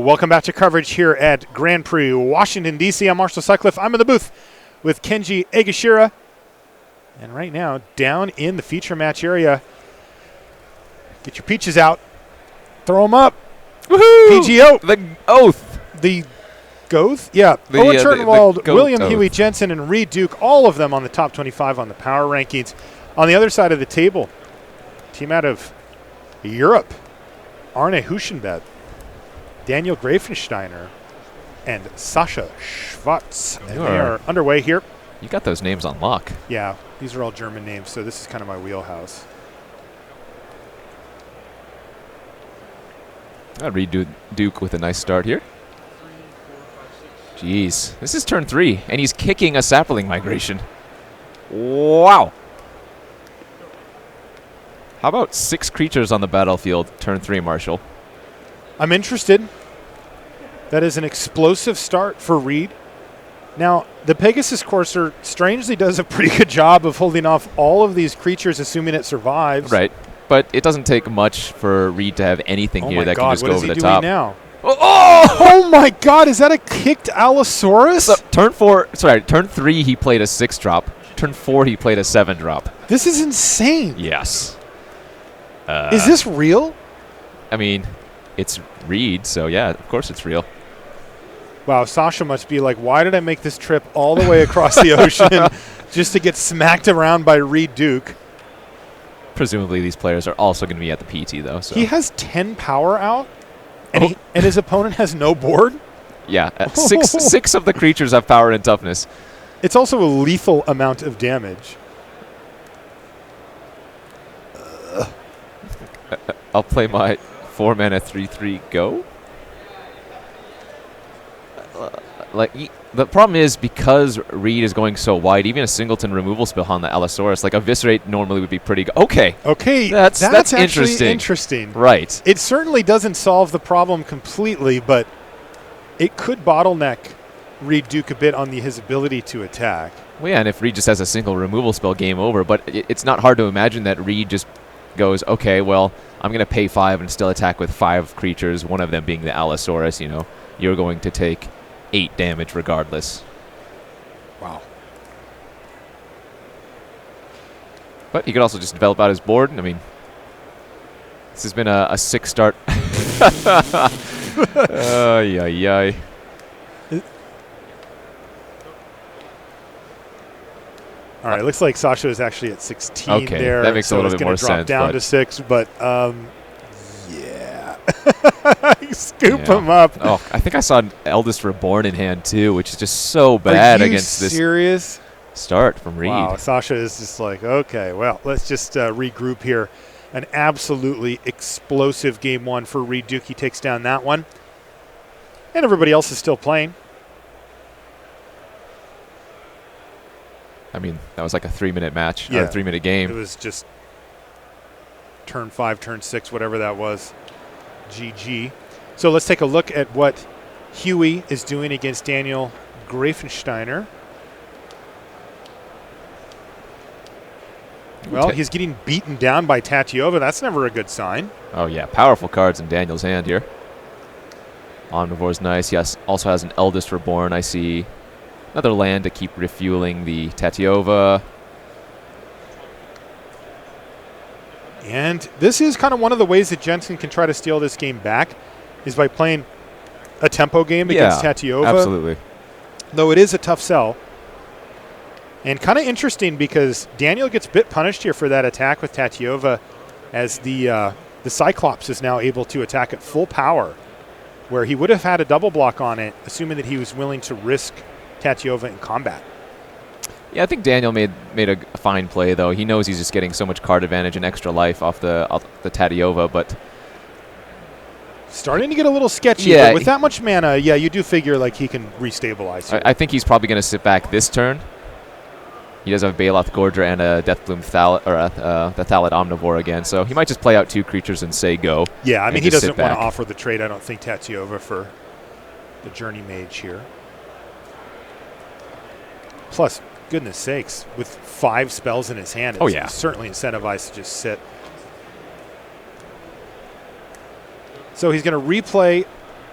Welcome back to coverage here at Grand Prix Washington, D.C. I'm Marshall Sutcliffe. I'm in the booth with Kenji Egashira. And right now, down in the feature match area, get your peaches out. Throw them up. Woohoo! PGO. The Oath. The Goth? Yeah. Owen Turtenwald, William Huey Jensen, and Reed Duke, all of them on the top 25 on the power rankings. On the other side of the table, team out of Europe, Arne Huschenbeth, Daniel Grafensteiner, and Sasha Schwartz. And they are underway here. You got those names on lock. Yeah, these are all German names, so this is kind of my wheelhouse. Reed Duke with a nice start here. Jeez, this is turn 3, and he's kicking a sapling migration. Wow. How about 6 creatures on the battlefield, turn 3, Marshall? I'm interested. That is an explosive start for Reed. Now, the Pegasus Courser strangely does a pretty good job of holding off all of these creatures, assuming it survives. Right, but it doesn't take much for Reed to have anything here that can just go over the top. Now? Oh! Oh my God! Is that a kicked Allosaurus? So, turn 3 he played a 6-drop. Turn 4 he played a 7-drop. This is insane. Yes. Is this real? I mean, it's Reed, so yeah, of course it's real. Wow, Sasha must be like, why did I make this trip all the way across the ocean just to get smacked around by Reed Duke? Presumably these players are also going to be at the PT, though. So. He has 10 power out, and, and his opponent has no board? Yeah, 6 of the creatures have power and toughness. It's also a lethal amount of damage. I'll play my 4-mana 3/3 go. The problem is, because Reed is going so wide, even a singleton removal spell on the Allosaurus, like Eviscerate normally would be pretty good. Okay, that's actually interesting. Right. It certainly doesn't solve the problem completely, but it could bottleneck Reed Duke a bit on his ability to attack. Well, yeah, and if Reed just has a single removal spell, game over. But it's not hard to imagine that Reed just goes, okay, well, I'm going to pay 5 and still attack with 5 creatures, one of them being the Allosaurus. You know, you're going to take 8 damage regardless. Wow. But he could also just develop out his board. I mean, this has been a 6 start. Ay. All right, it looks like Sasha is actually at 16 okay, there. that makes a little bit more drop sense. Down to 6, but yeah. Scoop him up. Oh, I think I saw an Eldest Reborn in hand, too, which is just so bad against this serious start from Reed. Wow, Sasha is just like, okay, well, let's just regroup here. An absolutely explosive game 1 for Reed Duke. He takes down that one. And everybody else is still playing. I mean, that was like a 3-minute match, yeah, or a 3-minute game. It was just turn 5, turn 6, whatever that was. GG. So let's take a look at what Huey is doing against Daniel Grafensteiner. Well, he's getting beaten down by Tatyova. That's never a good sign. Oh, yeah. Powerful cards in Daniel's hand here. Omnivore's nice. He also has an Eldest Reborn. I see another land to keep refueling the Tatyova. And this is kind of one of the ways that Jensen can try to steal this game back, is by playing a tempo game against Tatyova. Absolutely. Though it is a tough sell. And kind of interesting because Daniel gets bit punished here for that attack with Tatyova, as the Cyclops is now able to attack at full power, where he would have had a double block on it, assuming that he was willing to risk Tatyova in combat. Yeah, I think Daniel made a fine play, though. He knows he's just getting so much card advantage and extra life off the Tatyova, but starting to get a little sketchy. Yeah, but with that much mana, yeah, you do figure like he can restabilize. I think he's probably going to sit back this turn. He does have a Baloth Gorger and a Deathbloom the Thallid Omnivore again, so he might just play out 2 creatures and say go. Yeah, I mean, he doesn't want to offer the trade, I don't think, Tatyova for the Journey Mage here. Plus, goodness sakes, with 5 spells in his hand, it's certainly incentivized to just sit. So he's going to replay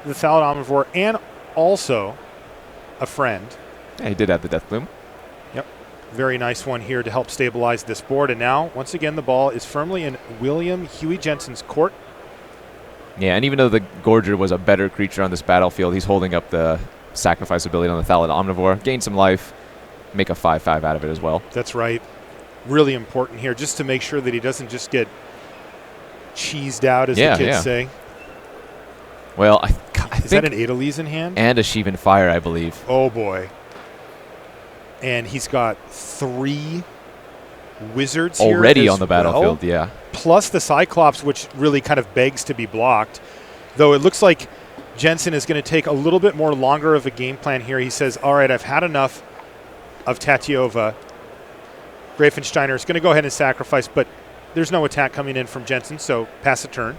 the Thallid Omnivore and also a friend. Yeah, he did have the Death Bloom. Yep. Very nice one here to help stabilize this board. And now, once again, the ball is firmly in William Huey Jensen's court. Yeah, and even though the Gorger was a better creature on this battlefield, he's holding up the sacrifice ability on the Thallid Omnivore. Gain some life, make a 5/5 out of it as well. That's right. Really important here, just to make sure that he doesn't just get cheesed out, as the kids say. Well, I think... Is that an Adeliz in hand? And a Sheevan Fire, I believe. Oh, boy. And he's got 3 wizards already on the battlefield, yeah. Plus the Cyclops, which really kind of begs to be blocked. Though it looks like Jensen is going to take a little bit more longer of a game plan here. He says, all right, I've had enough of Tatyova. Grafensteiner is going to go ahead and sacrifice, but there's no attack coming in from Jensen, so pass a turn.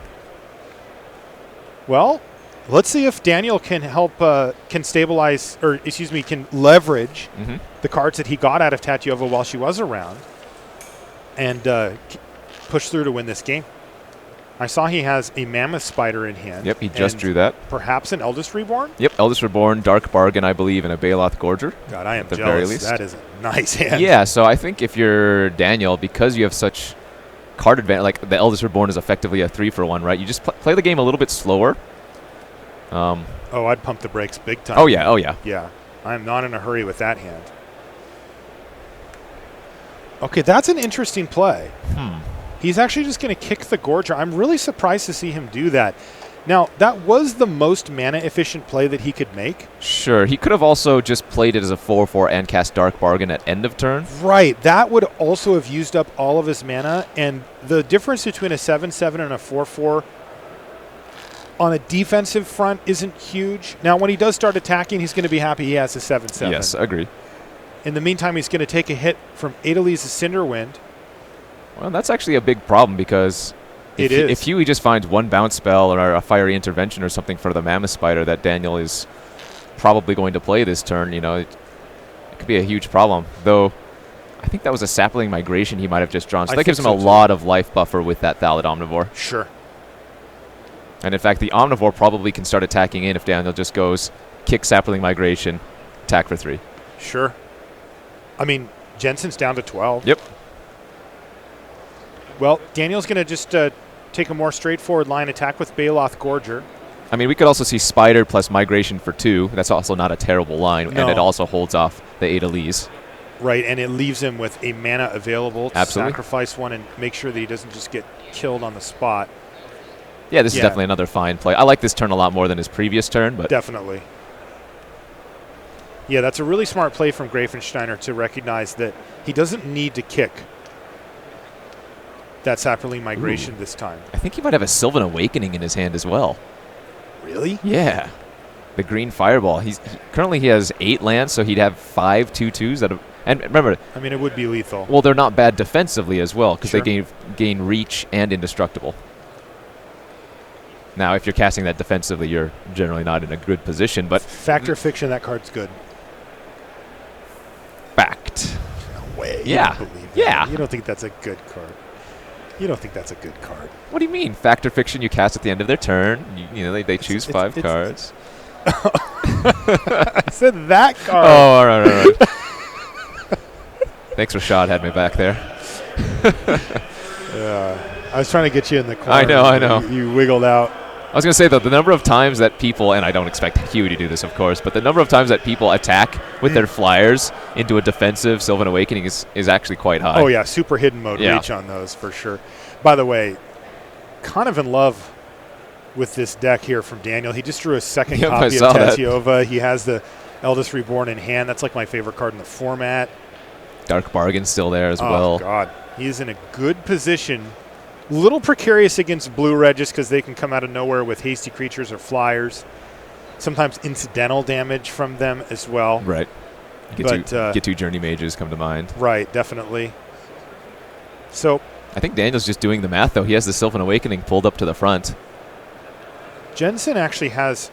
Well, let's see if Daniel can help, can stabilize, or excuse me, can leverage the cards that he got out of Tatyova while she was around and push through to win this game. I saw he has a Mammoth Spider in hand. Yep, he just drew that. Perhaps an Eldest Reborn? Yep, Eldest Reborn, Dark Bargain, I believe, and a Baloth Gorger. God, I am jealous. Very least. That is a nice hand. Yeah, so I think if you're Daniel, because you have such card advantage, like the Eldest Reborn is effectively a 3-for-1, right? You just play the game a little bit slower. Oh, I'd pump the brakes big time. Oh, yeah, oh, yeah. Yeah, I'm not in a hurry with that hand. Okay, that's an interesting play. He's actually just going to kick the Gorger. I'm really surprised to see him do that. Now, that was the most mana-efficient play that he could make. Sure. He could have also just played it as a 4/4 and cast Dark Bargain at end of turn. Right. That would also have used up all of his mana. And the difference between a 7/7 and a 4/4 on a defensive front isn't huge. Now, when he does start attacking, he's going to be happy he has a 7/7. Yes, agreed. In the meantime, he's going to take a hit from Adeliz's Cinderwind. Well, that's actually a big problem because if Huey just finds one bounce spell or a fiery intervention or something for the Mammoth Spider that Daniel is probably going to play this turn, you know, it could be a huge problem. Though, I think that was a Sapling Migration he might have just drawn. So that gives him a lot of life buffer with that Thallid Omnivore. Sure. And in fact, the Omnivore probably can start attacking in if Daniel just goes, kick Sapling Migration, attack for 3. Sure. I mean, Jensen's down to 12. Yep. Well, Daniel's going to just take a more straightforward line attack with Baloth Gorger. I mean, we could also see Spider plus Migration for 2. That's also not a terrible line, and it also holds off the Adeliz. Right, and it leaves him with a mana available to sacrifice one and make sure that he doesn't just get killed on the spot. Yeah, this is definitely another fine play. I like this turn a lot more than his previous turn, but definitely. Yeah, that's a really smart play from Grafensteiner to recognize that he doesn't need to kick that Sapling Migration this time. I think he might have a Sylvan Awakening in his hand as well. Really? Yeah. The green Fireball. Currently he has 8 lands, so he'd have 5 2/2s that have, and remember, I mean, it would be lethal. Well, they're not bad defensively as well because they gain reach and indestructible. Now, if you're casting that defensively, you're generally not in a good position, but Fact or fiction, that card's good. Fact. No way. Yeah. Yeah. You don't think that's a good card. You don't think that's a good card. What do you mean? Fact or fiction you cast at the end of their turn. You know, they choose 5 cards. I said that card. Oh, all right. Thanks, Rashad had me back there. I was trying to get you in the corner. I know. You wiggled out. I was going to say, though, the number of times that people, and I don't expect Huey to do this, of course, but the number of times that people attack with their flyers into a defensive Sylvan Awakening is actually quite high. Oh, yeah, super hidden mode reach on those for sure. By the way, kind of in love with this deck here from Daniel. He just drew a second copy of Tatyova. He has the Eldest Reborn in hand. That's like my favorite card in the format. Dark Bargain's still there as well. Oh, God. He's in a good position. Little precarious against blue red just because they can come out of nowhere with hasty creatures or flyers. Sometimes incidental damage from them as well. Right. Get 2 Journey Mages come to mind. Right, definitely. So I think Daniel's just doing the math, though. He has the Sylvan Awakening pulled up to the front. Jensen actually has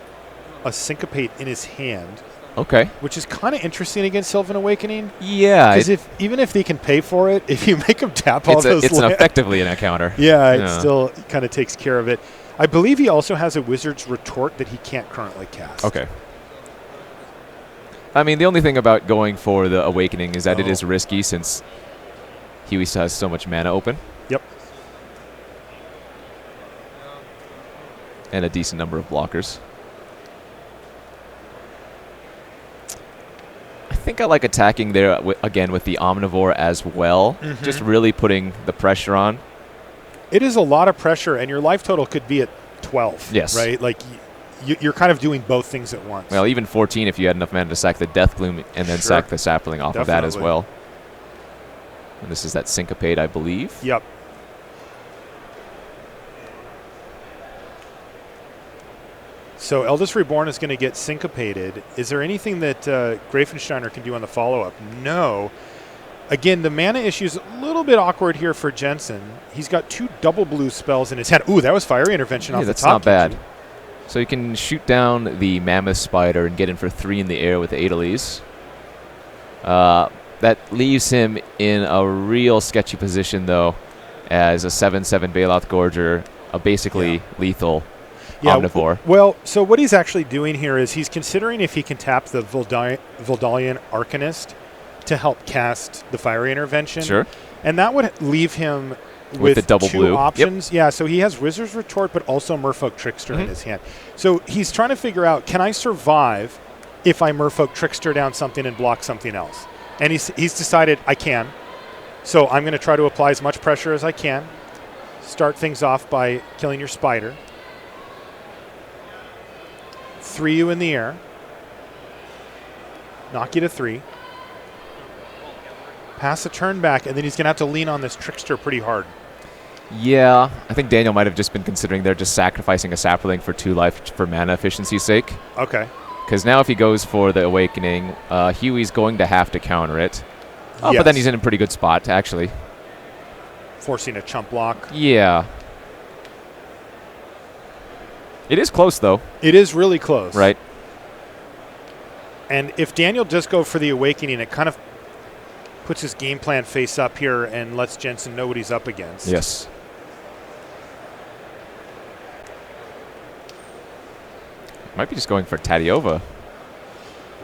a Syncopate in his hand. Okay. Which is kind of interesting against Sylvan Awakening. Yeah. Because even if they can pay for it, if you make them tap all those it's effectively an encounter. Yeah, it still kind of takes care of it. I believe he also has a Wizard's Retort that he can't currently cast. Okay. I mean, the only thing about going for the Awakening is that it is risky since Huey still has so much mana open. Yep. And a decent number of blockers. I think I like attacking there again with the Omnivore as well. Just really putting the pressure on. It is a lot of pressure, and your life total could be at 12. Yes. Right? Like, you're kind of doing both things at once. Well, even 14 if you had enough mana to sack the Death Bloom and then sack the Sapling off of that as well. And this is that Syncopate, I believe. Yep. So Eldest Reborn is going to get syncopated. Is there anything that Grafensteiner can do on the follow-up? No. Again, the mana issue is a little bit awkward here for Jensen. He's got 2 double blue spells in his hand. Ooh, that was Fiery Intervention off the top. That's not bad. So you can shoot down the Mammoth Spider and get in for 3 in the air with the Adeliz. That leaves him in a real sketchy position, though, as a 7/7 Baloth Gorger, a basically lethal Omnivore. Well, so what he's actually doing here is he's considering if he can tap the Voldalian Arcanist to help cast the Fiery Intervention. Sure. And that would leave him with the double 2 blue options. Yep. Yeah, so he has Wizard's Retort, but also Merfolk Trickster in his hand. So he's trying to figure out, can I survive if I Merfolk Trickster down something and block something else? And he's decided I can. So I'm going to try to apply as much pressure as I can. Start things off by killing your Spider. 3 you in the air. Knock you to 3. Pass a turn back, and then he's going to have to lean on this Trickster pretty hard. Yeah, I think Daniel might have just been considering they're just sacrificing a Sapling for 2 life for mana efficiency's sake. Okay. Because now if he goes for the Awakening, Huey's going to have to counter it. Oh, but then he's in a pretty good spot, actually. Forcing a chump block. Yeah. It is close, though. It is really close. Right. And if Daniel does go for the Awakening, it kind of puts his game plan face up here and lets Jensen know what he's up against. Yes. Might be just going for Tadiova.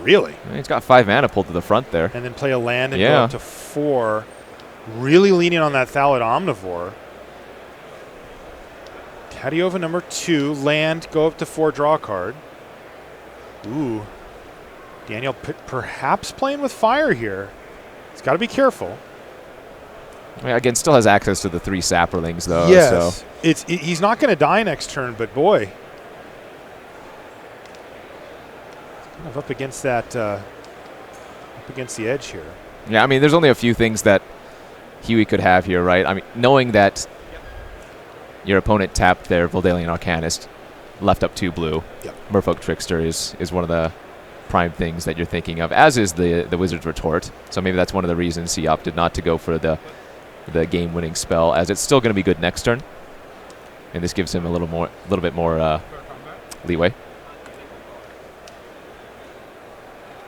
Really? He's got 5 mana pulled to the front there. And then play a land and go up to 4. Really leaning on that Thallid Omnivore. Tadiova number 2. Land, go up to 4, draw a card. Ooh. Daniel perhaps playing with fire here. He's got to be careful. Yeah, again, still has access to the 3 Saplings, though. Yes. So. He's not going to die next turn, but boy. Kind of up against that, up against the edge here. Yeah, I mean, there's only a few things that Huey could have here, right? I mean, knowing that your opponent tapped their Voldalian Arcanist, left up 2 blue. Yep. Merfolk Trickster is one of the prime things that you're thinking of, as is the Wizard's Retort. So maybe that's one of the reasons he opted not to go for the game-winning spell, as it's still going to be good next turn, and this gives him a little bit more leeway.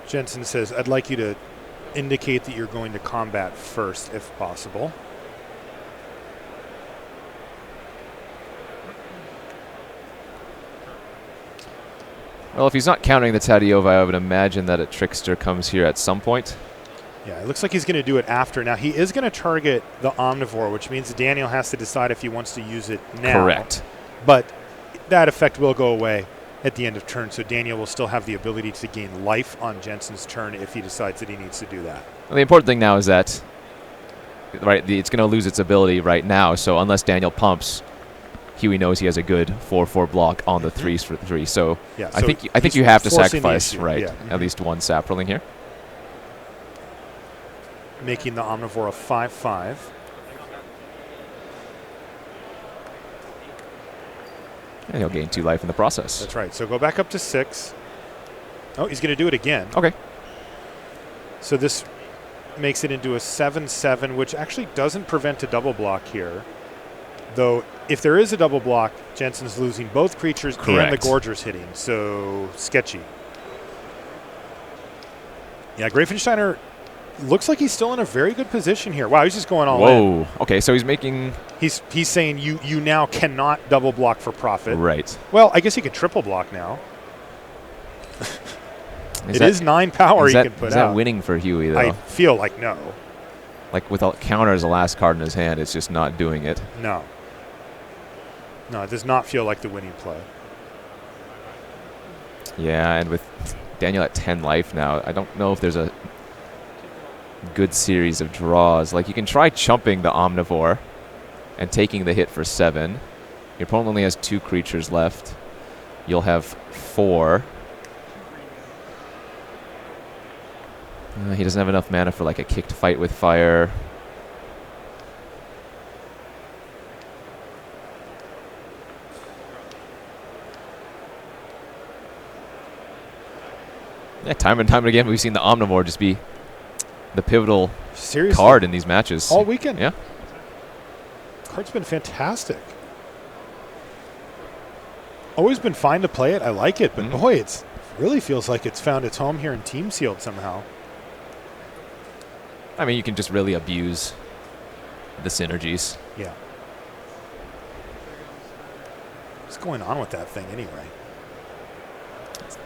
Jensen says, I'd like you to indicate that you're going to combat first, if possible. Well, if he's not countering the Tadiova, I would imagine that a Trickster comes here at some point. Yeah, it looks like he's going to do it after. Now, he is going to target the Omnivore, which means Daniel has to decide if he wants to use it now. Correct. But that effect will go away at the end of turn, so Daniel will still have the ability to gain life on Jensen's turn if he decides that he needs to do that. Well, the important thing now is that it's going to lose its ability right now, so unless Daniel pumps, Huey knows he has a good 4/4 block on the 3s for 3. So, yeah, I think you have to sacrifice at least 1 Sapling here. Making the Omnivore a 5/5. And he'll gain 2 life in the process. That's right. So go back up to 6. Oh, he's going to do it again. Okay. So this makes it into a 7/7, which actually doesn't prevent a double block here. Though, if there is a double block, Jensen's losing both creatures and the Gorger's hitting. So, sketchy. Yeah, Grafensteiner looks like he's still in a very good position here. Wow, he's just going all in. Whoa. Okay, so he's making... He's saying you now cannot double block for profit. Right. Well, I guess he could triple block now. It is 9 power he can put out. Is that winning for Huey, though? I feel like no. Like with a counter as the last card in his hand, it's just not doing it. No. No, it does not feel like the winning play. Yeah, and with Daniel at 10 life now, I don't know if there's a good series of draws. Like, you can try chumping the Omnivore and taking the hit for 7. Your opponent only has 2 creatures left. You'll have 4. He doesn't have enough mana for like a kicked fight with fire. Yeah, time and time again, we've seen the Omnivore just be the pivotal card in these matches. All weekend. Yeah. Card's been fantastic. Always been fine to play it. I like it, but boy, it really feels like it's found its home here in Team Sealed somehow. I mean, you can just really abuse the synergies. Yeah. What's going on with that thing anyway?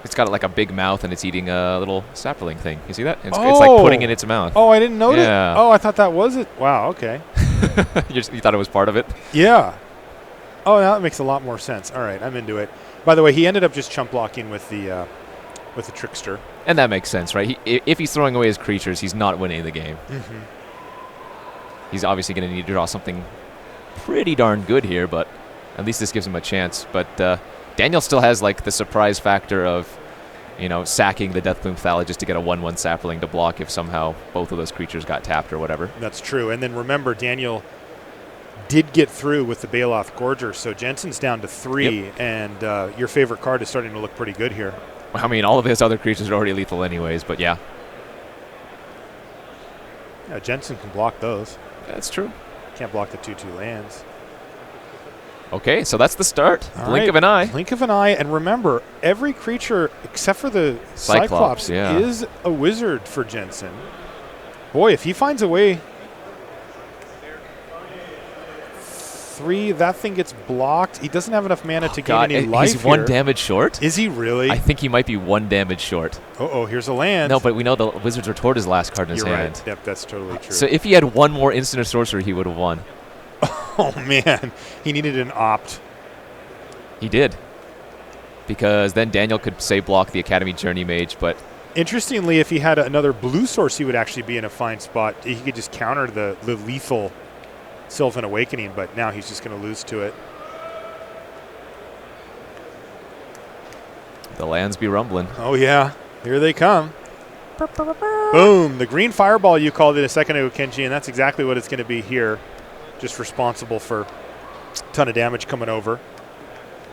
It's got like a big mouth and it's eating a little sapling thing. You see that? It's like putting in its mouth. Oh, I didn't notice. Yeah. Oh, I thought that was it. Wow, okay. You thought it was part of it? Yeah. Oh, now that makes a lot more sense. All right, I'm into it. By the way, he ended up just chump blocking with the Trickster. And that makes sense, right? If he's throwing away his creatures, he's not winning the game. He's obviously going to need to draw something pretty darn good here, but at least this gives him a chance. But Daniel still has like the surprise factor of, you know, sacking the Deathbloom Thallid just to get a 1/1 sapling to block if somehow both of those creatures got tapped or whatever. That's true. And then remember, Daniel did get through with the Baloth Gorger, so Jensen's down to 3, and your favorite card is starting to look pretty good here. I mean, all of his other creatures are already lethal anyways, but yeah. Yeah, Jensen can block those. That's true. Can't block the 2/2 lands. Okay, so that's the start. All Blink of an eye. Blink of an eye, and remember, every creature except for the Cyclops is a wizard for Jensen. Boy, if he finds a way... 3, that thing gets blocked. He doesn't have enough mana to gain any life. He's 1 damage short? Is he really? I think he might be 1 damage short. Oh, here's a land. No, but we know the Wizard's Retort is the last card in his hand. Right. Yep, that's totally true. So if he had 1 more instant or sorcery, he would have won. Oh, man. He needed an opt. He did. Because then Daniel could, say, block the Academy Journey Mage, but... Interestingly, if he had another blue source, he would actually be in a fine spot. He could just counter the lethal Sylvan Awakening, but now he's just going to lose to it. The lands be rumbling. Oh, yeah. Here they come. Boom. The green fireball you called it a second ago, Kenji, and that's exactly what it's going to be here. Just responsible for a ton of damage coming over.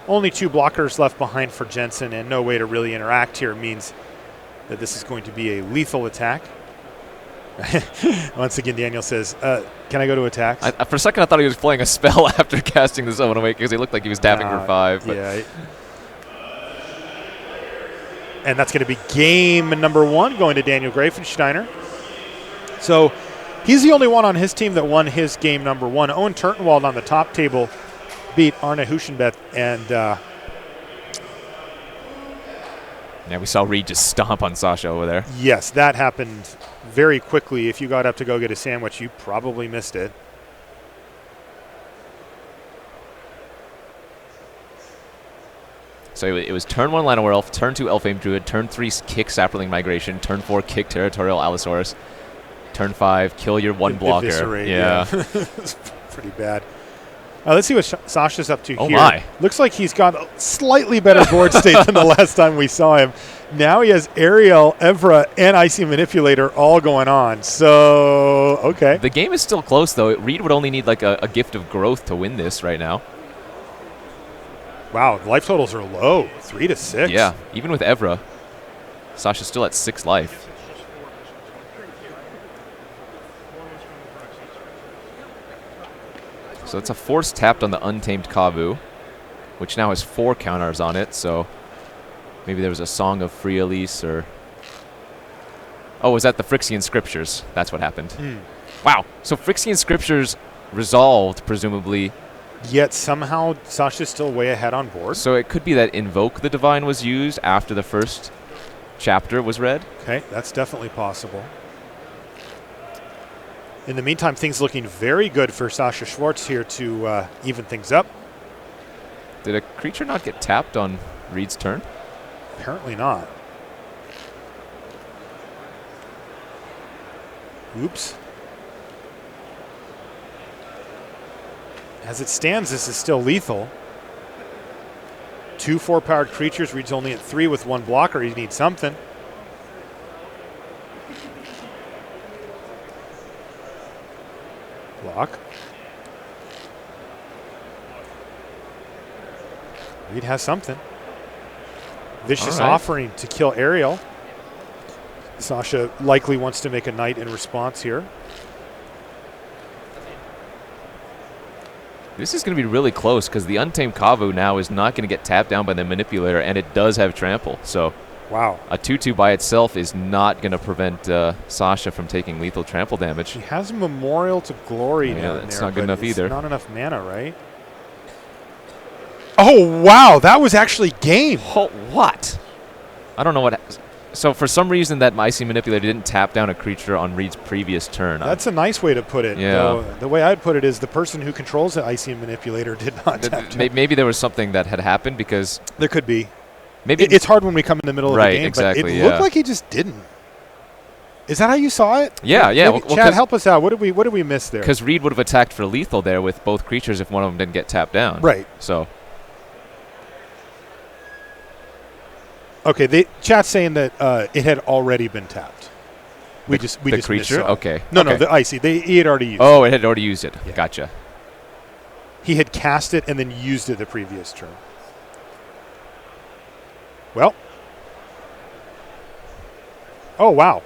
Only 2 blockers left behind for Jensen, and no way to really interact here means that this is going to be a lethal attack. Once again, Daniel says, can I go to attacks? For a second, I thought he was playing a spell after casting the Sylvan Awake because he looked like he was tapping for 5. But yeah. And that's going to be game number 1 going to Daniel Greifensteiner. So he's the only one on his team that won his game number 1. Owen Turtenwald on the top table beat Arne Huschenbeth, and yeah, we saw Reed just stomp on Sasha over there. Yes, that happened very quickly. If you got up to go get a sandwich, you probably missed it. So it was turn 1 Llanowar Elf, turn 2 Elfame Druid, turn 3 kick Sapperling Migration, turn 4 kick Territorial Allosaurus, turn 5 kill your 1 blocker. Eviscerate, yeah. It's pretty bad. Let's see what Sasha's up to here. Oh my. Looks like he's got a slightly better board state than the last time we saw him. Now he has Ariel, Evra, and Icy Manipulator all going on. So, okay. The game is still close, though. Reed would only need like a gift of growth to win this right now. Wow, life totals are low. 3 to 6. Yeah, even with Evra, Sasha's still at 6 life. So it's a force tapped on the Untamed Kavu, which now has 4 counters on it, so maybe there was a Song of Free Elise or... Oh, was that the Phyrexian Scriptures? That's what happened. Wow. So Phyrexian Scriptures resolved, presumably. Yet somehow Sasha's still way ahead on board. So it could be that Invoke the Divine was used after the first chapter was read. Okay, that's definitely possible. In the meantime, things looking very good for Sasha Schwartz here to even things up. Did a creature not get tapped on Reed's turn? Apparently not. Oops. As it stands, this is still lethal. 2 4-powered creatures. Reed's only at 3 with 1 blocker. He needs something. Block. Reed has something. Vicious Offering to kill Ariel. Sasha likely wants to make a knight in response here. This is going to be really close because the Untamed Kavu now is not going to get tapped down by the Manipulator, and it does have Trample. So wow, a 2/2 by itself is not going to prevent Sasha from taking lethal trample damage. He has Memorial to Glory down there. It's not good enough either. Not enough mana, right? Oh, wow, that was actually game. Oh, what? I don't know what. So for some reason that Icy Manipulator didn't tap down a creature on Reed's previous turn. That's a nice way to put it. Yeah. Though, the way I'd put it is the person who controls the Icy Manipulator did not tap down. Maybe there was something that had happened because... There could be. Maybe it's hard when we come in the middle of the game, exactly, but it looked like he just didn't. Is that how you saw it? Yeah, yeah. Well, Chad, help us out. What did we miss there? Because Reed would have attacked for lethal there with both creatures if one of them didn't get tapped down. Right. So... Okay, chat's saying that it had already been tapped. We just creature. Okay. No, the Icy. He had already used. Oh, it had already used it. Yeah. Gotcha. He had cast it and then used it the previous turn. Well. Oh wow,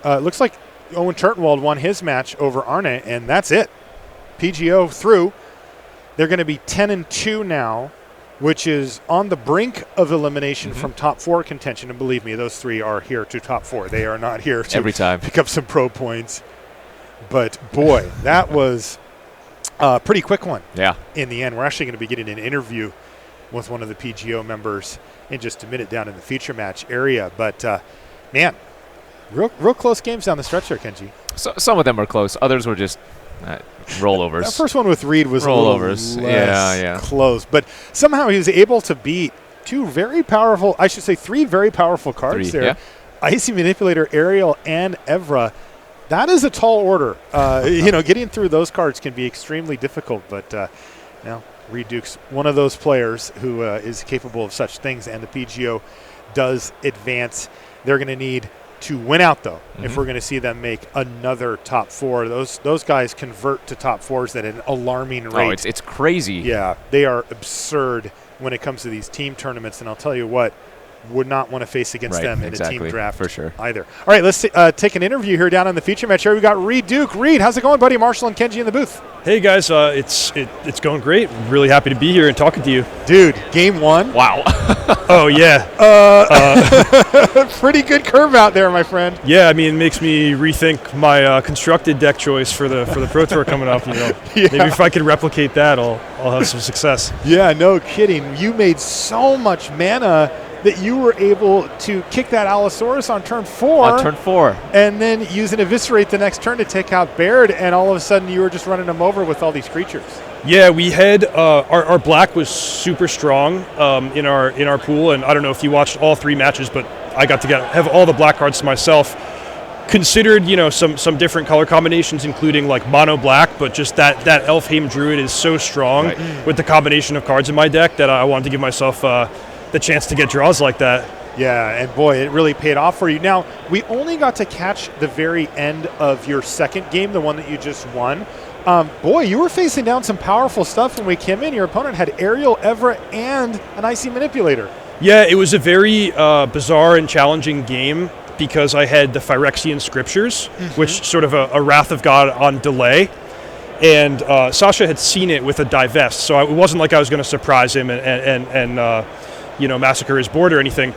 looks like Owen Turtenwald won his match over Arne, and that's it. PGO through. They're going to be 10-2 now, which is on the brink of elimination from top 4 contention. And believe me, those 3 are here to top 4. They are not here to every time pick up some pro points. But boy, that was a pretty quick one. Yeah. In the end, we're actually going to be getting an interview with one of the PGO members in just a minute down in the feature match area. But man, real close games down the stretch there, Kenji. So some of them were close. Others were just rollovers. That first one with Reed was rollovers. A little less close, but somehow he was able to beat 3 very powerful cards there. Yeah. Icy Manipulator, Ariel, and Evra. That is a tall order. Getting through those cards can be extremely difficult, but Reed Duke's one of those players who is capable of such things, and the PGO does advance. They're going to need to win out, though, if we're going to see them make another top 4. Those guys convert to top 4s at an alarming rate. Oh, it's crazy. Yeah, they are absurd when it comes to these team tournaments, and I'll tell you what, would not want to face against them in a team draft for sure either. All right, let's take an interview here down on the feature match. Here we got Reed Duke. Reed, how's it going, buddy? Marshall and Kenji in the booth. Hey guys, it's going great. Really happy to be here and talking to you, dude. Game 1. Wow. Oh yeah. Pretty good curve out there, my friend. Yeah, I mean, it makes me rethink my constructed deck choice for the Pro Tour coming up. Maybe if I could replicate that, I'll have some success. Yeah, no kidding. You made so much mana that you were able to kick that Allosaurus on turn 4. And then use an Eviscerate the next turn to take out Baird, and all of a sudden you were just running them over with all these creatures. Yeah, we had our black was super strong in our pool, and I don't know if you watched all 3 matches, but I got to have all the black cards to myself. Considered, some different color combinations, including like mono black, but just that Elfheim Druid is so strong with the combination of cards in my deck that I wanted to give myself the chance to get draws like that. Yeah, and boy, it really paid off for you. Now, we only got to catch the very end of your second game, the one that you just won. Boy, you were facing down some powerful stuff when we came in. Your opponent had Ariel, Evra, and an Icy Manipulator. Yeah, it was a very bizarre and challenging game because I had the Phyrexian Scriptures, which sort of a Wrath of God on delay. And Sasha had seen it with a Divest, so it wasn't like I was going to surprise him and massacre his board or anything.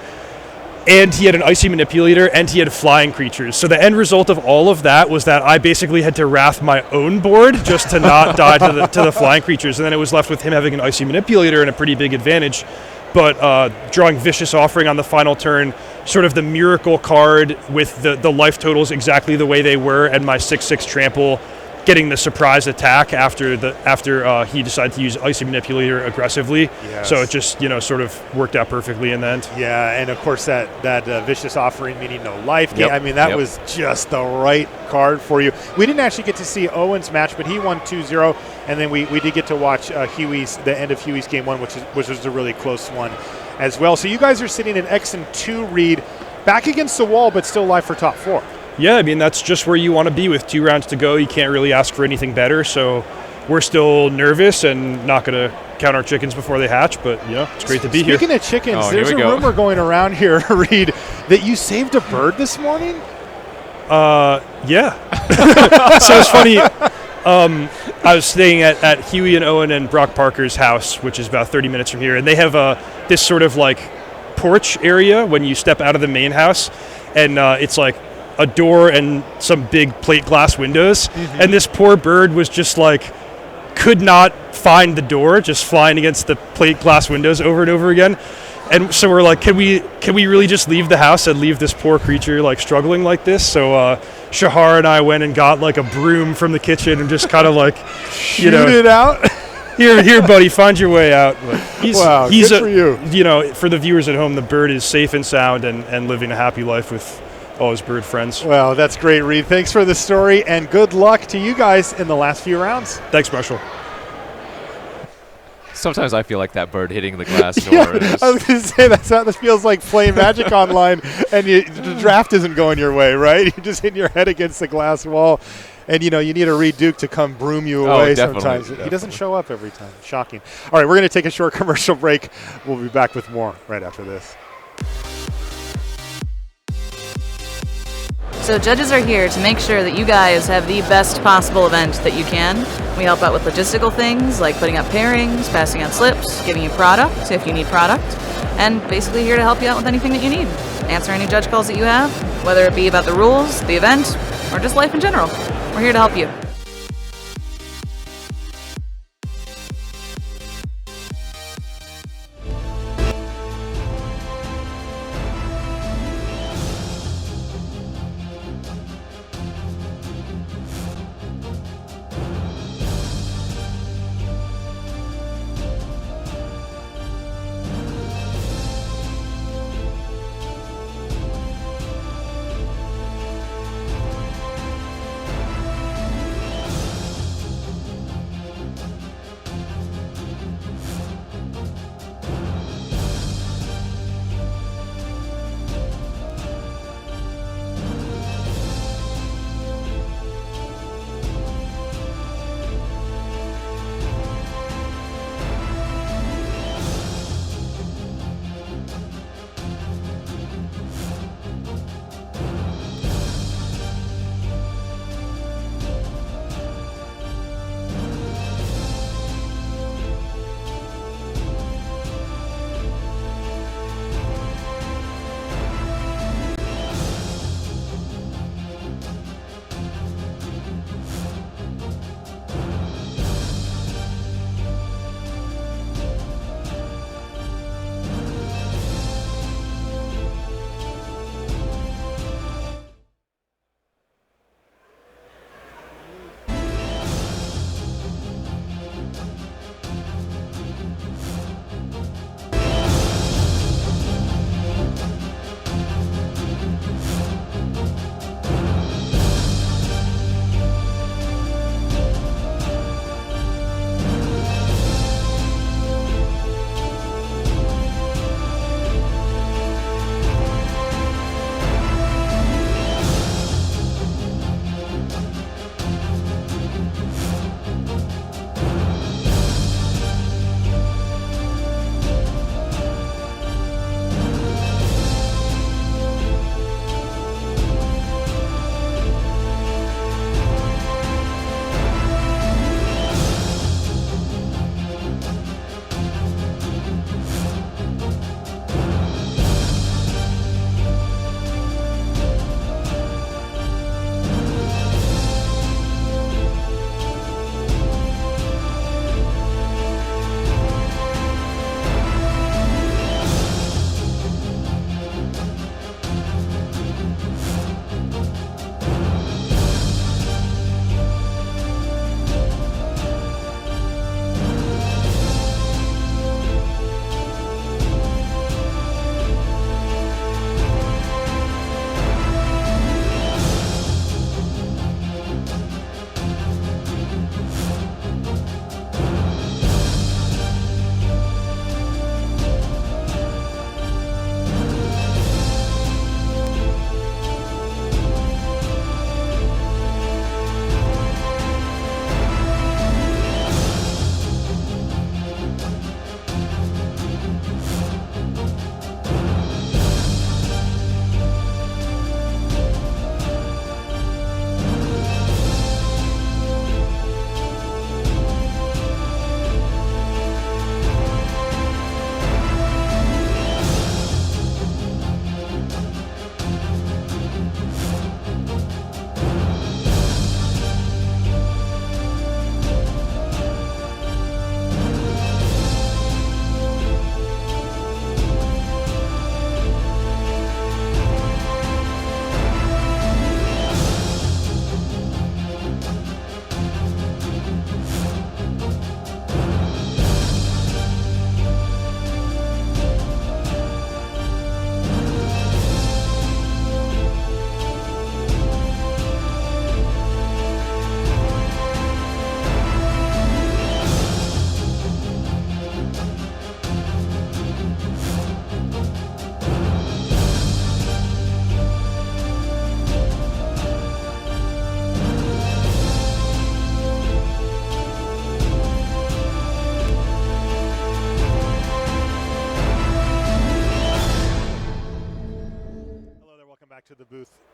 and he had an icy manipulator, and he had flying creatures. So the end result of all of that was that I basically had to wrath my own board just to not die to the flying creatures, and then it was left with him having an icy manipulator and a pretty big advantage. But drawing Vicious Offering on the final turn, sort of the miracle card with the life totals exactly the way they were, and my 6/6 trample getting the surprise attack after he decided to use Icy Manipulator aggressively. Yes. So it just sort of worked out perfectly in the end. Yeah, and of course that Vicious Offering, meaning no life gain. Yep. I mean, that was just the right card for you. We didn't actually get to see Owen's match, but he won 2-0, and then we did get to watch the end of Huey's game 1, which was a really close one as well. So you guys are sitting at X and 2, Reed, back against the wall, but still live for top 4. Yeah, I mean, that's just where you want to be with 2 rounds to go. You can't really ask for anything better. So we're still nervous and not going to count our chickens before they hatch, but it's great to be here. Speaking of chickens, there's a go. rumor going around here, Reed, that you saved a bird this morning? Yeah. So it's funny. I was staying at Huey and Owen and Brock Parker's house, which is about 30 minutes from here, and they have this sort of like porch area when you step out of the main house, and it's like a door and some big plate glass windows, and this poor bird was just like could not find the door, just flying against the plate glass windows over and over again. And so we're like, can we really just leave the house and leave this poor creature like struggling like this? So Shahar and I went and got like a broom from the kitchen and just kind of like shoot it out. Here, buddy, find your way out. But he's good for you. For the viewers at home, the bird is safe and sound and living a happy life with all his bird friends. Well, that's great, Reed. Thanks for the story, and good luck to you guys in the last few rounds. Thanks, Marshall. Sometimes I feel like that bird hitting the glass door. I was going to say, that feels like playing Magic Online, and the draft isn't going your way, right? You're just hitting your head against the glass wall, and you need a Reed Duke to come broom you away sometimes. Definitely. He doesn't show up every time. Shocking. All right, we're going to take a short commercial break. We'll be back with more right after this. So judges are here to make sure that you guys have the best possible event that you can. We help out with logistical things like putting up pairings, passing out slips, giving you product if you need product, and basically here to help you out with anything that you need. Answer any judge calls that you have, whether it be about the rules, the event, or just life in general. We're here to help you.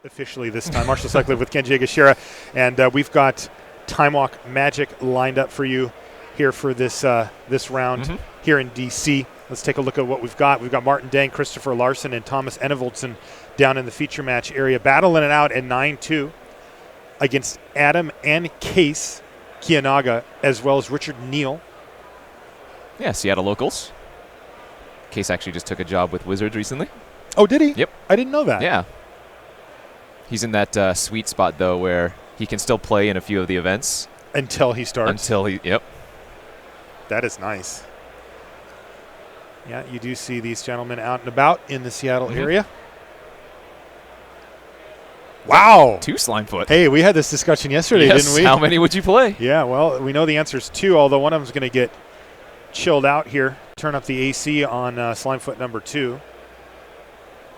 officially this time. Marshall Sutcliffe with Kenji Higashira. And we've got Time Walk Magic lined up for you here for this round here in D.C. Let's take a look at what we've got. We've got Martin Deng, Christopher Larson, and Thomas Enevoldsen down in the feature match area, battling it out at 9-2 against Adam and Case Kiyonaga, as well as Richard Neal. Yeah, Seattle locals. Case actually just took a job with Wizards recently. Oh, did he? Yep. I didn't know that. Yeah. He's in that sweet spot, though, where he can still play in a few of the events. Until he starts. Yep. That is nice. Yeah, you do see these gentlemen out and about in the Seattle area. Wow. 2 Slimefoot. Hey, we had this discussion yesterday, didn't we? How many would you play? Yeah, well, we know the answer is 2, although one of them is going to get chilled out here. Turn up the AC on Slimefoot number 2.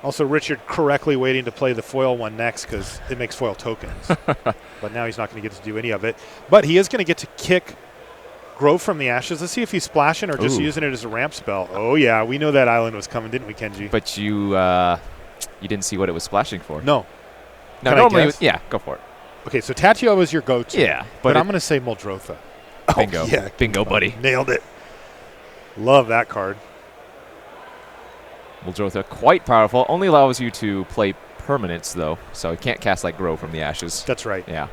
Also, Richard correctly waiting to play the foil one next because it makes foil tokens. But now he's not going to get to do any of it. But he is going to get to kick Grow from the Ashes. Let's see if he's splashing or just using it as a ramp spell. Oh, yeah. We know that island was coming, didn't we, Kenji? But you didn't see what it was splashing for. No. No, normally, yeah, go for it. Okay, so Tatio was your go-to. Yeah. But I'm going to say Muldrotha. Bingo. Oh, yeah. Bingo, buddy. Nailed it. Love that card. Muldrotha, quite powerful. Only allows you to play permanents, though. So you can't cast like Grow from the Ashes. That's right. Yeah.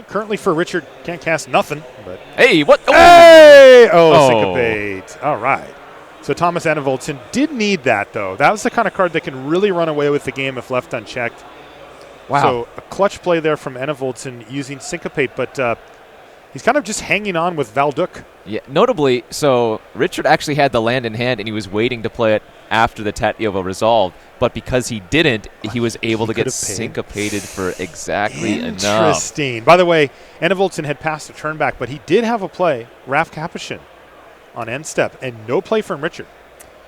Currently for Richard, can't cast nothing. But hey, what? Oh. Hey! Oh, Syncopate. All right. So Thomas Enevoldsen did need that, though. That was the kind of card that can really run away with the game if left unchecked. Wow. So a clutch play there from Enevoldsen using Syncopate, but he's kind of just hanging on with Valduk. Yeah, notably, so Richard actually had the land in hand, and he was waiting to play it after the Tatyova resolved. But because he didn't, he was able to get syncopated for exactly enough. Interesting. By the way, Enevoldsen had passed a turn back, but he did have a play, Raf Capuchin, on end step, and no play from Richard.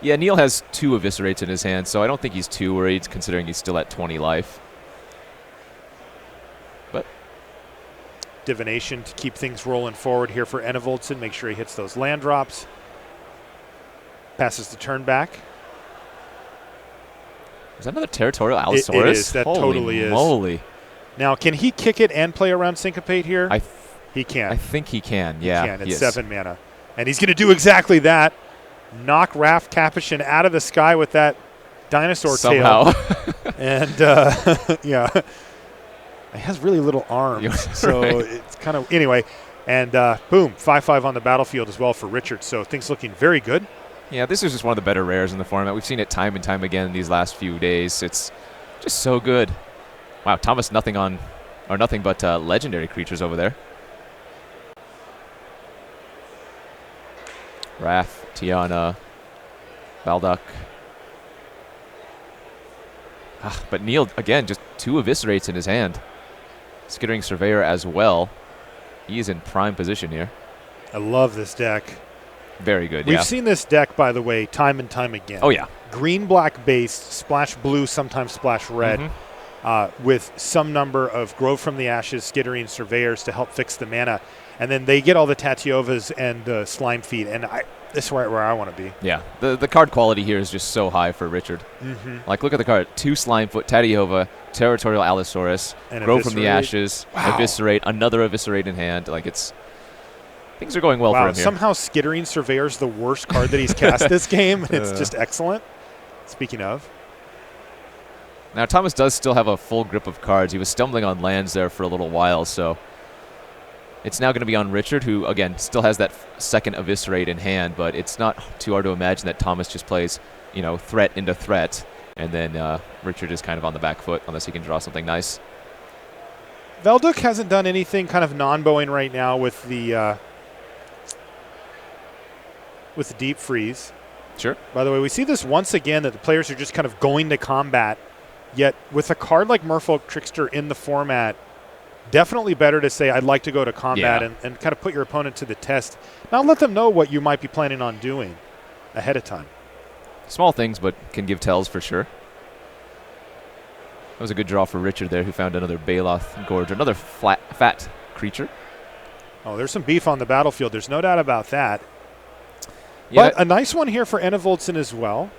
Yeah, Neil has 2 Eviscerates in his hand, so I don't think he's too worried, considering he's still at 20 life. But Divination to keep things rolling forward here for Enevoldsen. Make sure he hits those land drops. Passes the turn back. Is that another Territorial Allosaurus? It is. That totally is. Holy moly. Now, can he kick it and play around Syncopate here? He can. I think he can, yeah. He can. It's 7 mana. And he's going to do exactly that. Knock Raf Capuchin out of the sky with that dinosaur tail. And, yeah. It has really little arms. So it's kind of – anyway. And, boom, 5/5 on the battlefield as well for Richard. So things looking very good. Yeah, this is just one of the better rares in the format. We've seen it time and time again these last few days. It's just so good. Wow, Thomas nothing but legendary creatures over there. Wrath, Tiana, Valduk. But Neil, again, just 2 Eviscerates in his hand. Skittering Surveyor as well. He is in prime position here. I love this deck. Very good, We've seen this deck, by the way, time and time again. Oh, yeah. Green-black based, splash blue, sometimes splash red, with some number of Grow from the Ashes, Skittering Surveyors to help fix the mana. And then they get all the Tatyovas and the Slime Feed, and this is right where I want to be. Yeah, the card quality here is just so high for Richard. Like, look at the card. 2 Slimefoot, Tatyova, Territorial Allosaurus, and Grow from the Ashes, Eviscerate, another Eviscerate in hand. Like, things are going well for him here. Somehow Skittering Surveyor's the worst card that he's cast this game. It's just excellent. Speaking of. Now, Thomas does still have a full grip of cards. He was stumbling on lands there for a little while, so it's now going to be on Richard, who, again, still has that second Eviscerate in hand, but it's not too hard to imagine that Thomas just plays, threat into threat, and then Richard is kind of on the back foot unless he can draw something nice. Valduk hasn't done anything kind of non-bowing right now with the Deep Freeze. Sure. By the way, we see this once again, that the players are just kind of going to combat, yet with a card like Merfolk Trickster in the format, definitely better to say, I'd like to go to combat and kind of put your opponent to the test. Now let them know what you might be planning on doing ahead of time. Small things, but can give tells for sure. That was a good draw for Richard there, who found another Baloth Gorge, another fat creature. Oh, there's some beef on the battlefield. There's no doubt about that. Yeah, but a nice one here for Enevoldsen as well.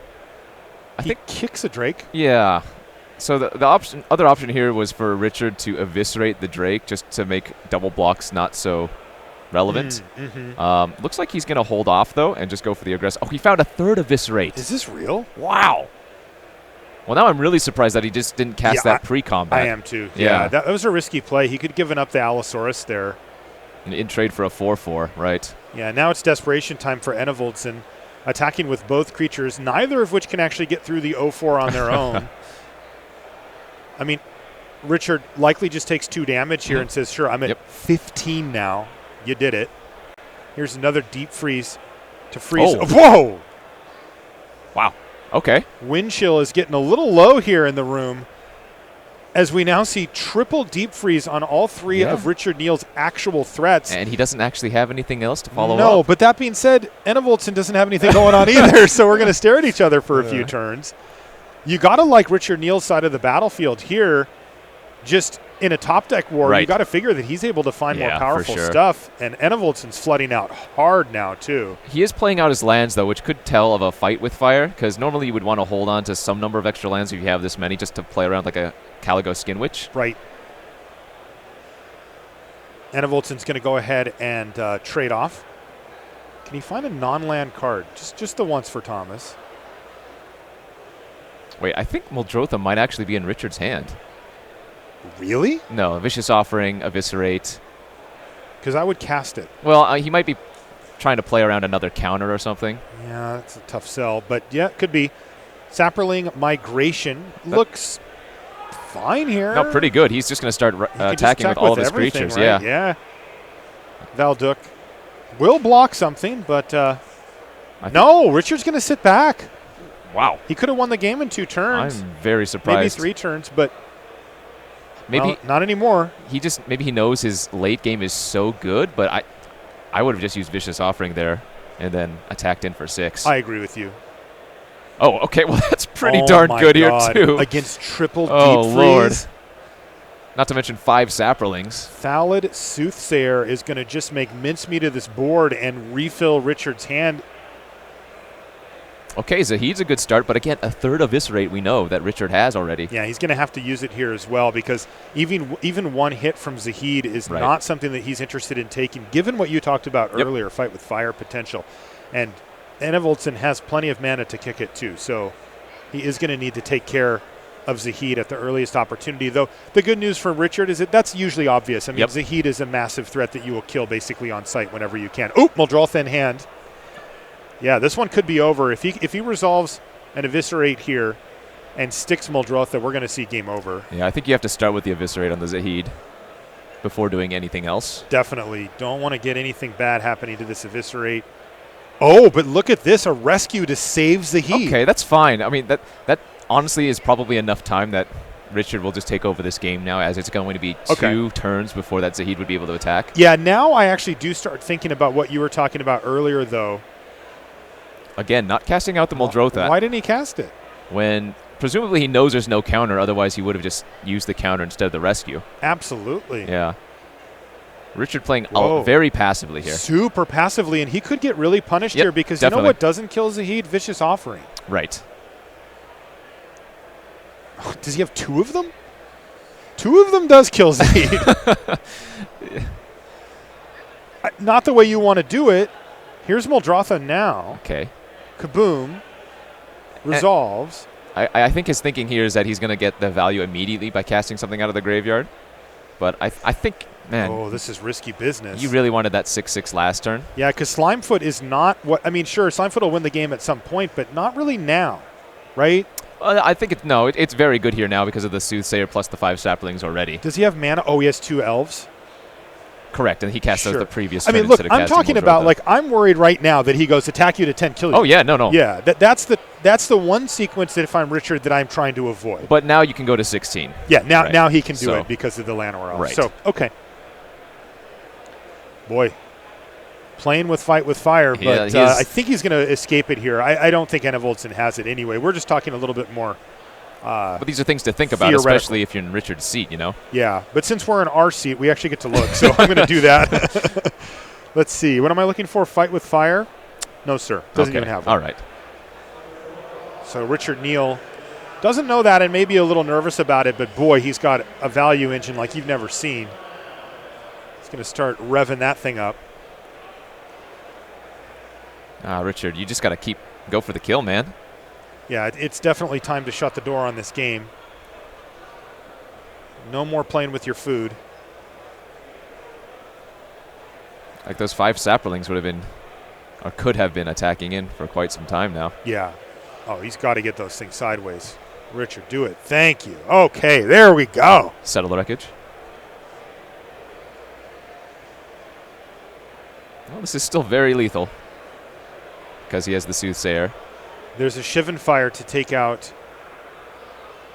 He kicks a Drake. Yeah. So the other option here was for Richard to eviscerate the Drake just to make double blocks not so relevant. Looks like he's going to hold off, though, and just go for the aggressive. Oh, he found a third eviscerate. Is this real? Wow. Well, now I'm really surprised that he just didn't cast that pre-combat. I am, too. Yeah, that was a risky play. He could have given up the Allosaurus there. In trade for a 4/4, right. Yeah, now it's desperation time for Enevoldsen, attacking with both creatures, neither of which can actually get through the 0/4 on their own. I mean, Richard likely just takes 2 damage here and says, sure, I'm at 15 now. You did it. Here's another deep freeze to freeze. Oh. Whoa! Wow. Okay. Wind chill is getting a little low here in the room as we now see triple deep freeze on all 3 of Richard Neal's actual threats. And he doesn't actually have anything else to follow up. No, but that being said, Enevoldsen doesn't have anything going on either, so we're going to stare at each other for a few turns. You got to like Richard Neal's side of the battlefield here. Just in a top deck war, you got to figure that he's able to find more powerful stuff. And Enevoldsen's flooding out hard now, too. He is playing out his lands, though, which could tell of a fight with fire, because normally you would want to hold on to some number of extra lands if you have this many, just to play around like a Caligo Skin Witch. Right. Enevoldsen's going to go ahead and trade off. Can he find a non-land card? Just the once for Thomas. Wait, I think Muldrotha might actually be in Richard's hand. Really? No, Vicious Offering, Eviscerate. Because I would cast it. Well, he might be trying to play around another counter or something. Yeah, that's a tough sell. But, yeah, it could be. Saproling Migration looks fine here. No, pretty good. He's just going to start attacking with all of his creatures. Right? Yeah. Valduk will block something, but no, Richard's going to sit back. Wow. He could have won the game in 2 turns. I'm very surprised. Maybe 3 turns, but maybe not anymore. Maybe he knows his late game is so good, but I would have just used Vicious Offering there and then attacked in for 6. I agree with you. Oh, okay. Well, that's pretty darn good here, too. Against triple deep freeze. Lord. Not to mention 5 Saprolings. Thallid Soothsayer is going to just make mincemeat of this board and refill Richard's hand. Okay, Zahid's a good start, but again, a third Eviscerate we know that Richard has already. Yeah, he's going to have to use it here as well because even one hit from Zahid is not something that he's interested in taking, given what you talked about earlier, fight with fire potential. And Enevoldsen has plenty of mana to kick it too, so he is going to need to take care of Zahid at the earliest opportunity. Though the good news for Richard is that that's usually obvious. I mean, Zahid is a massive threat that you will kill basically on sight whenever you can. Oh, Muldrotha in hand. Yeah, this one could be over. If he resolves an Eviscerate here and sticks Muldrotha, we're going to see game over. Yeah, I think you have to start with the Eviscerate on the Zahid before doing anything else. Definitely. Don't want to get anything bad happening to this Eviscerate. Oh, but look at this, a rescue to save Zahid. Okay, that's fine. I mean, that honestly is probably enough time that Richard will just take over this game now, as it's going to be 2 turns before that Zahid would be able to attack. Yeah, now I actually do start thinking about what you were talking about earlier, though. Again, not casting out the Muldrotha. Why didn't he cast it? When presumably he knows there's no counter, otherwise he would have just used the counter instead of the rescue. Absolutely. Yeah. Richard playing very passively here. Super passively, and he could get really punished here because you know what doesn't kill Zahid? Vicious Offering. Right. Does he have 2 of them? 2 of them does kill Zahid. Not the way you want to do it. Here's Muldrotha now. Okay. Kaboom. Resolves. I think his thinking here is that he's going to get the value immediately by casting something out of the graveyard. But I think, man. Oh, this is risky business. You really wanted that 6/6 last turn. Yeah, because Slimefoot is not what. I mean, sure, Slimefoot will win the game at some point, but not really now, right? I think it's very good here now because of the Soothsayer plus the 5 Saplings already. Does he have mana? Oh, he has 2 elves. Correct, and he cast those the previous turn. I mean, look, I'm talking about, like, I'm worried right now that he goes attack you to 10, kill you. Oh, yeah, no. Yeah, that's the one sequence that if I'm Richard that I'm trying to avoid. But now you can go to 16. Yeah, now he can do it because of the Llanowar Elves. Right. So, okay. Boy, playing with fight with fire, but I think he's going to escape it here. I don't think Enevoldsen has it anyway. We're just talking a little bit more but these are things to think about, especially if you're in Richard's seat, you know? Yeah, but since we're in our seat, we actually get to look, so I'm going to do that. Let's see. What am I looking for? Fight with fire? No, sir. Doesn't even have one. All right. So Richard Neal Doesn't know that and may be a little nervous about it, but boy, he's got a value engine like you've never seen. He's going to start revving that thing up. Richard, you just got to go for the kill, man. Yeah, it's definitely time to shut the door on this game. No more playing with your food. Like those 5 saplings would have been, or could have been, attacking in for quite some time now. Yeah. Oh, he's got to get those things sideways. Richard, do it. Thank you. Okay, there we go. Settle the wreckage. Well, this is still very lethal because he has the Soothsayer. There's a Shivan Fire to take out.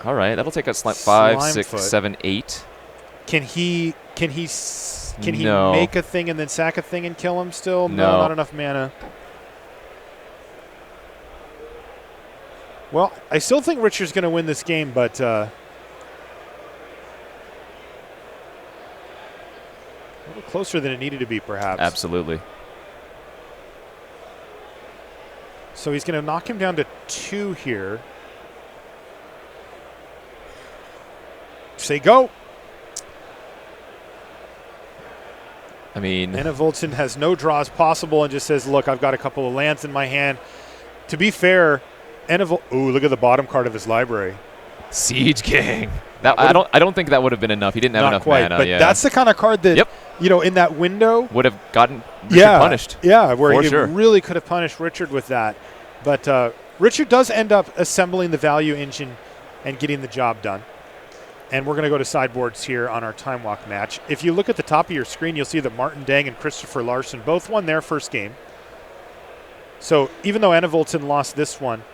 All right, that'll take out 5, 6, Slimefoot. 7, 8. Can he No. make a thing and then sack a thing and kill him still? No. Not enough mana. Well, I still think Richard's going to win this game, but a little closer than it needed to be, perhaps. Absolutely. So he's going to knock him down to 2 here. Say go. I mean, Anna Voltson has no draws possible and just says, look, I've got a couple of lands in my hand. To be fair, ooh, look at the bottom card of his library. Siege King. I don't think that would have been enough. He didn't have Not enough quite, mana. but Yeah. that's the kind of card that, in that window. Would have gotten Richard punished. Yeah, where for he sure. really could have punished Richard with that. But Richard does end up assembling the value engine and getting the job done. And we're going to go to sideboards here on our Time Walk match. If you look at the top of your screen, you'll see that Martin Dang and Christopher Larson both won their first game. So even though Anna Voltson lost this one,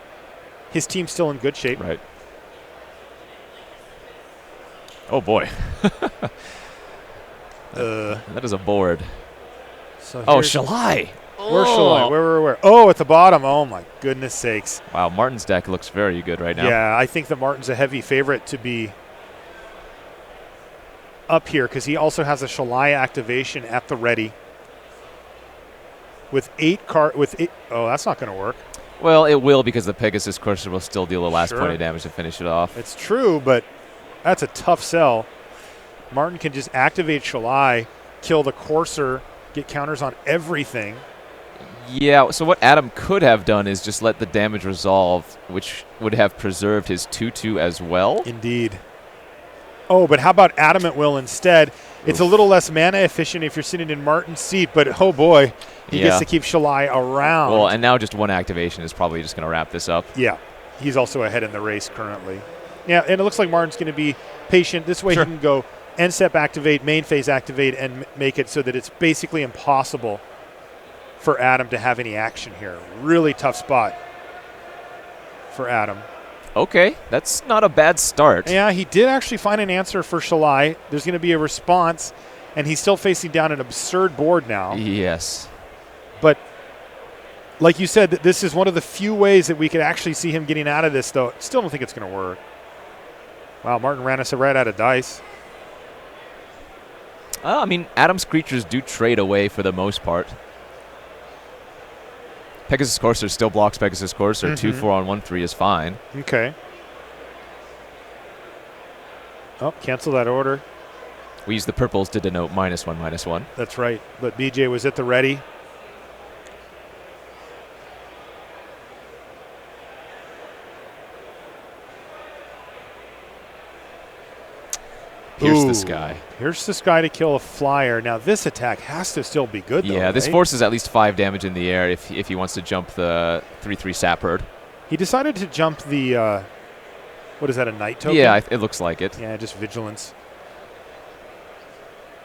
his team's still in good shape. Right. Oh, boy. That is a board. So Shalai. Where's Shalai? Where? Oh, at the bottom. Oh, my goodness sakes. Wow, Martin's deck looks very good right now. Yeah, I think that Martin's a heavy favorite to be up here because he also has a Shalai activation at the ready. With 8 cards. Oh, that's not going to work. Well, it will because the Pegasus Courser will still deal the last Sure. point of damage to finish it off. It's true, but that's a tough sell. Martin can just activate Shalai, kill the Courser, get counters on everything. Yeah, so what Adam could have done is just let the damage resolve, which would have preserved his 2/2 as well. Indeed. Oh, but how about Adamant Will instead? It's a little less mana efficient if you're sitting in Martin's seat, but oh boy, he gets to keep Shalai around. Well, and now just one activation is probably just going to wrap this up. Yeah, he's also ahead in the race currently. Yeah, and it looks like Martin's going to be patient. This way Sure. he can go end step activate, main phase activate, and make it so that it's basically impossible for Adam to have any action here. Really tough spot for Adam. Okay, that's not a bad start. Yeah, he did actually find an answer for Shalai. There's going to be a response, and he's still facing down an absurd board now. Yes. But like you said, this is one of the few ways that we could actually see him getting out of this, though. Still don't think it's going to work. Wow, Martin ran us right out of dice. I mean, Adam's creatures do trade away for the most part. Pegasus Courser still blocks Pegasus Courser. 2/4 on 1/3 is fine. Okay. Oh, cancel that order. We use the purples to denote -1/-1. That's right. But BJ was at the ready. Pierce the Sky. Pierce the Sky to kill a flyer. Now, this attack has to still be good, though, Yeah, this right? forces at least 5 damage in the air if he wants to jump the 3/3 Sapherd. He decided to jump the, what is that, a night token? Yeah, it looks like it. Yeah, just vigilance.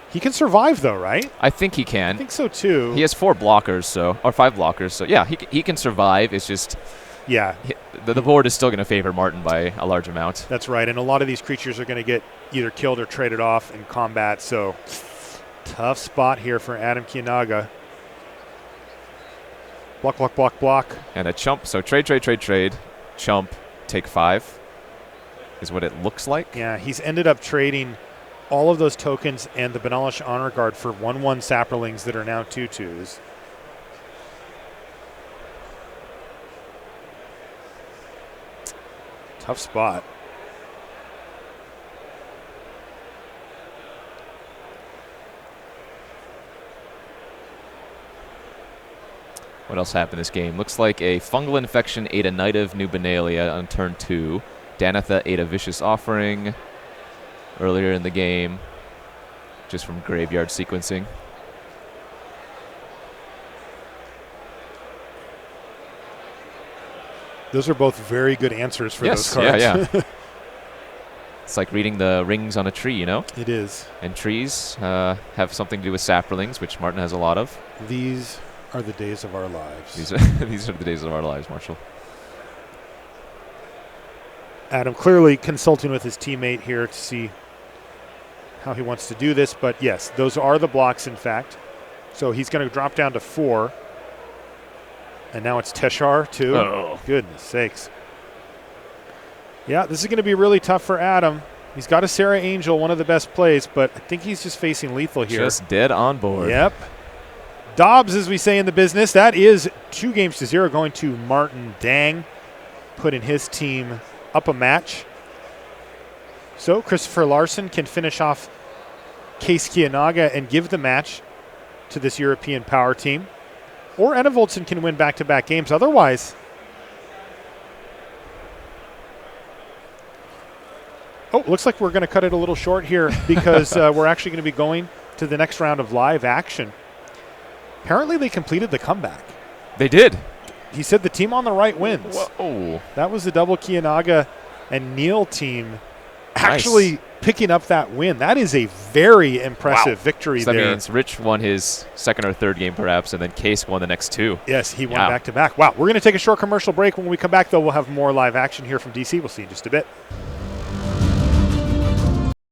He can survive, though, right? I think he I can. think so, too. He has 4 blockers, or 5 blockers. So, yeah, he can survive. It's just Yeah, the board is still going to favor Martin by a large amount. that's right. And a lot of these creatures are going to get either killed or traded off in combat. So, tough spot here for Adam Kianaga. Block, block, block, block. And a chump. So trade. Chump, take 5 is what it looks like. Yeah, he's ended up trading all of those tokens and the Benalish Honor Guard for 1/1 Saprolings that are now 2/2s. Tough spot. What else happened this game? Looks like a fungal infection ate a Knight of New Benalia on turn 2. Danitha ate a Vicious Offering earlier in the game, just from graveyard sequencing. Those are both very good answers for those cards. Yeah. It's like reading the rings on a tree, you know? It is. And trees have something to do with saplings, which Martin has a lot of. These are the days of our lives. These are the days of our lives, Marshall. Adam clearly consulting with his teammate here to see how he wants to do this. But yes, those are the blocks, in fact. So he's going to drop down to 4. And now it's Teshar, too. Oh. Goodness sakes. Yeah, this is going to be really tough for Adam. He's got a Sarah Angel, one of the best plays, but I think he's just facing lethal here. Just dead on board. Yep. Dobbs, as we say in the business, that is 2-0 going to Martin Dang, putting his team up a match. So Christopher Larson can finish off Case Kianaga and give the match to this European power team. Or Anna Voltson can win back-to-back games. Otherwise, looks like we're going to cut it a little short here because we're actually going to be going to the next round of live action. Apparently they completed the comeback. They did. He said the team on the right wins. Whoa. That was the double Kianaga and Neil team actually picking up that win. That is a very impressive victory so there. That means Rich won his second or third game perhaps, and then Case won the next 2. Yes, he won back-to-back. Wow. We're going to take a short commercial break. When we come back, though, we'll have more live action here from DC. We'll see you in just a bit.